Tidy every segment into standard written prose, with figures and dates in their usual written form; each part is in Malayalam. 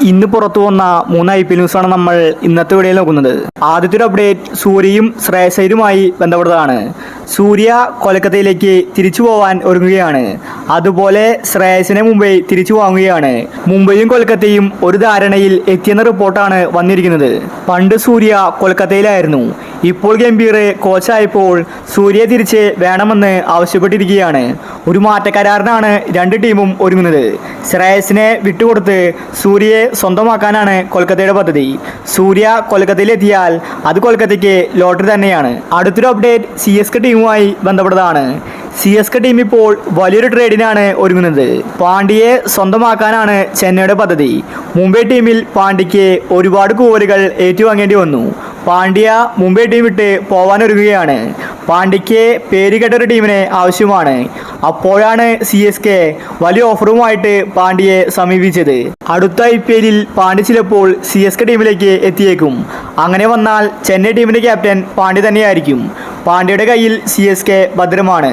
ഇന്ന് പുറത്തു വന്ന 3 IPL ന്യൂസാണ് നമ്മൾ ഇന്നത്തെ വീഡിയോയിൽ നോക്കുന്നത്. ആദ്യത്തെ ഒരു അപ്ഡേറ്റ് സൂര്യയും ശ്രേയസൈരുമായി ബന്ധപ്പെട്ടതാണ്. സൂര്യ കൊൽക്കത്തയിലേക്ക് തിരിച്ചു പോവാൻ ഒരുങ്ങുകയാണ്. അതുപോലെ ശ്രേയസിനെ മുംബൈ തിരിച്ചു വാങ്ങുകയാണ്. മുംബൈയും കൊൽക്കത്തയും ഒരു ധാരണയിൽ എത്തിയെന്ന റിപ്പോർട്ടാണ് വന്നിരിക്കുന്നത്. പണ്ട് സൂര്യ കൊൽക്കത്തയിലായിരുന്നു. ഇപ്പോൾ ഗംഭീർ കോച്ചായപ്പോൾ സൂര്യയെ തിരിച്ച് വേണമെന്ന് ആവശ്യപ്പെട്ടിരിക്കുകയാണ്. ഒരു മാറ്റക്കരാറിനാണ് രണ്ട് ടീമും ഒരുങ്ങുന്നത്. ശ്രേയസിനെ വിട്ടുകൊടുത്ത് സൂര്യയെ സ്വന്തമാക്കാനാണ് കൊൽക്കത്തയുടെ പദ്ധതി. സൂര്യ കൊൽക്കത്തയിലെത്തിയാൽ അത് കൊൽക്കത്തയ്ക്ക് ലോട്ടറി തന്നെയാണ്. അടുത്തൊരു അപ്ഡേറ്റ് CSK ടീമുമായി ബന്ധപ്പെട്ടതാണ്. CSK ടീം ഇപ്പോൾ വലിയൊരു ട്രേഡിനാണ് ഒരുങ്ങുന്നത്. പാണ്ഡ്യയെ സ്വന്തമാക്കാനാണ് ചെന്നൈയുടെ പദ്ധതി. മുംബൈ ടീമിൽ പാണ്ഡ്യയ്ക്ക് ഒരുപാട് കൂവലുകൾ ഏറ്റുവാങ്ങേണ്ടി വന്നു. പാണ്ഡ്യ മുംബൈ ടീം വിട്ട് പോവാനൊരുങ്ങുകയാണ്. പാണ്ഡ്യയ്ക്ക് പേരുകെട്ടൊരു ടീമിനെ ആവശ്യമാണ്. അപ്പോഴാണ് CSK വലിയ ഓഫറുമായിട്ട് പാണ്ഡ്യയെ സമീപിച്ചത്. അടുത്ത IPL പാണ്ഡ്യ ചിലപ്പോൾ CSK ടീമിലേക്ക് എത്തിയേക്കും. അങ്ങനെ വന്നാൽ ചെന്നൈ ടീമിൻ്റെ ക്യാപ്റ്റൻ പാണ്ഡ്യ തന്നെയായിരിക്കും. പാണ്ഡ്യയുടെ കയ്യിൽ CSK ഭദ്രമാണ്.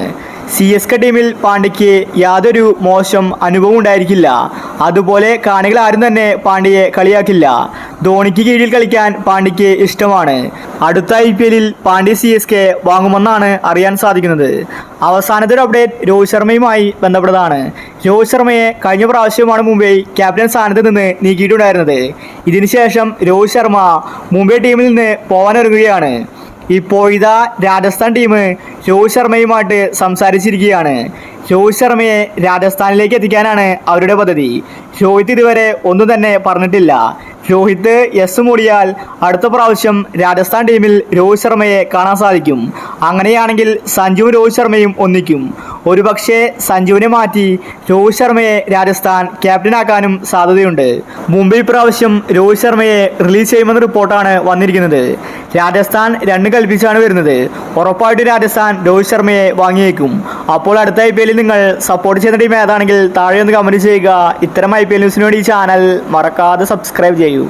CSK ടീമിൽ പാണ്ഡ്യയ്ക്ക് യാതൊരു മോശം അനുഭവം ഉണ്ടായിരിക്കില്ല. അതുപോലെ കാണികൾ ആരും തന്നെ പാണ്ഡ്യയെ കളിയാക്കില്ല. ധോണിക്ക് കീഴിൽ കളിക്കാൻ പാണ്ഡ്യയ്ക്ക് ഇഷ്ടമാണ്. അടുത്ത IPL പാണ്ഡ്യ CSK വാങ്ങുമെന്നാണ് അറിയാൻ സാധിക്കുന്നത്. അവസാനത്തെ ഒരു അപ്ഡേറ്റ് രോഹിത് ശർമ്മയുമായി ബന്ധപ്പെട്ടതാണ്. രോഹിത് ശർമ്മയെ കഴിഞ്ഞ പ്രാവശ്യമാണ് മുംബൈ ക്യാപ്റ്റൻ സ്ഥാനത്ത് നിന്ന് നീക്കിയിട്ടുണ്ടായിരുന്നത്. ഇതിനുശേഷം രോഹിത് ശർമ്മ മുംബൈ ടീമിൽ നിന്ന് പോകാനൊരുങ്ങുകയാണ്. ഇപ്പോൾ ഇതാ രാജസ്ഥാൻ ടീം രോഹിത് ശർമ്മയുമായിട്ട് സംസാരിച്ചിരിക്കുകയാണ്. രോഹിത് ശർമ്മയെ രാജസ്ഥാനിലേക്ക് എത്തിക്കാനാണ് അവരുടെ പദ്ധതി. രോഹിത് ഇതുവരെ ഒന്നും തന്നെ പറഞ്ഞിട്ടില്ല. രോഹിത് യെസ് മൂടിയാൽ അടുത്ത പ്രാവശ്യം രാജസ്ഥാൻ ടീമിൽ രോഹിത് ശർമ്മയെ കാണാൻ സാധിക്കും. അങ്ങനെയാണെങ്കിൽ സഞ്ജുവും രോഹിത് ശർമ്മയും ഒന്നിക്കും. ഒരുപക്ഷെ സഞ്ജുവിനെ മാറ്റി രോഹിത് ശർമ്മയെ രാജസ്ഥാൻ ക്യാപ്റ്റനാക്കാനും സാധ്യതയുണ്ട്. മുംബൈ പ്രാവശ്യം രോഹിത് ശർമ്മയെ റിലീസ് ചെയ്യുമെന്ന റിപ്പോർട്ടാണ് വന്നിരിക്കുന്നത്. രാജസ്ഥാൻ 2 കൽപ്പിച്ചാണ് വരുന്നത്. ഉറപ്പായിട്ട് രാജസ്ഥാൻ രോഹിത് ശർമ്മയെ വാങ്ങിയേക്കും. അപ്പോൾ അടുത്ത IPL നിങ്ങൾ സപ്പോർട്ട് ചെയ്യുന്ന ടീം ഏതാണെങ്കിൽ താഴെ ഒന്ന് കമൻറ്റ് ചെയ്യുക. ഇത്തരം IPL ന്യൂസിന് വേണ്ടി ഈ ചാനൽ മറക്കാതെ സബ്സ്ക്രൈബ് ചെയ്യൂ.